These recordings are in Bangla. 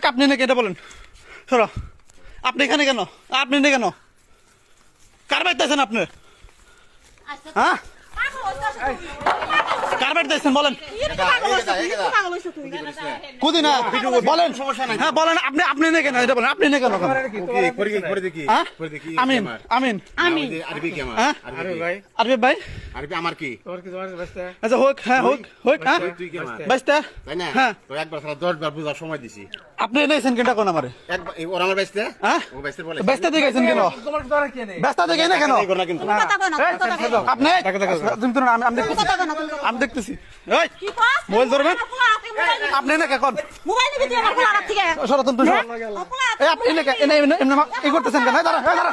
আপনি নাকি এটা বলেন সরো আপনি এখানে কেন আপনি এখানে কেন কার বাড়িতে আছেন আপনি হ্যাঁ কার বাড়িতে আছেন বলেন কুদি না বলেন হ্যাঁ বলেন আপনি আপনি না কেন এটা বলেন আপনি না কেন আমিন আমিন আরবি ভাই আরবি আমার কি আচ্ছা হোক হ্যাঁ হোক হোক হ্যাঁ বাইশটা তাই না হ্যাঁ তো একবার সারা 10 বার বুঝার সময় দিছি আপনি এনেছেন কেনটা কোন আমারে একবার ওর আমার বাইসতে হ্যাঁ ও বাইসতে বলে ব্যস্ত দিয়ে গেছেন কেন ব্যস্ত দিয়ে না কেন এই না কিন্তু আপনি তুমি তো আমি দেখতেছি এই মোবাইল ধরবেন আপনি না কেন মোবাইল নিবি তুই আমার খোলা রাখ থেকে সরো তুমি সরো এই আপনি এনে এনে এনে এই করতেছেন কেন দাঁড়া দাঁড়া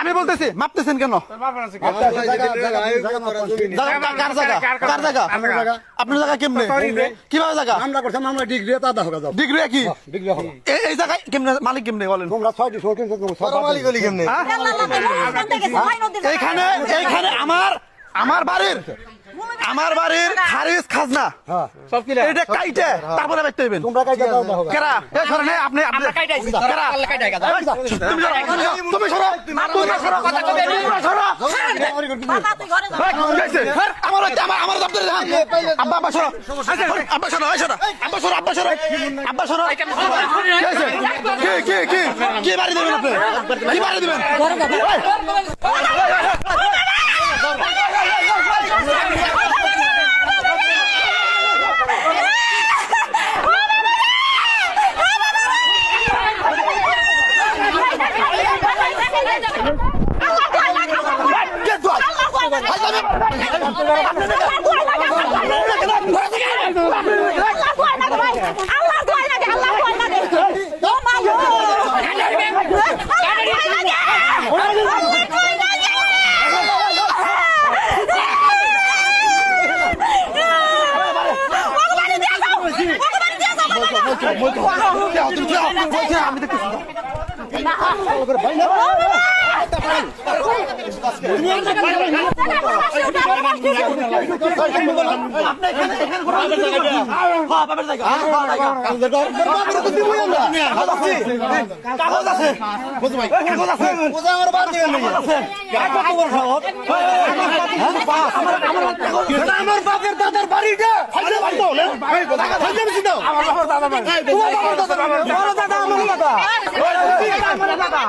আমি বলতেছি মাপতেছেন কেন কার জায়গা কার জায়গা আপনার জায়গা কেমনে কিভাবে জায়গা আমরা করতাম আমরা ডিগ্রি তা দেখো যাও ডিগ্রি কি ডিগ্রি হলো এই জায়গায় কেমনে মালিক কেমনে বলেন তোমরা 6টি শোক কিন্তু সব মালিক গলি কেমনে এইখানে এইখানে আমার বাড়ির খারিজ খাজনা সব কি এটা কাইটে তারপরে বাইতে হইবেন তোমরা কাইটা দাও দেখো কেরা এই ধরনে আপনি আপনি কাইটাইছি কেরা তুমি সরো কথা কবে সরো বাবা তুই ঘরে যা আমার আমার দপ্তরে যান আব্বা আব্বা সরো আব্বা সরো আব্বা সরো আব্বা সরো আব্বা সরো কি বাড়ি দিবেন আপনি কি বাড়ি দিবেন আমি আমার বাপের দাদার বাড়িটা দাদা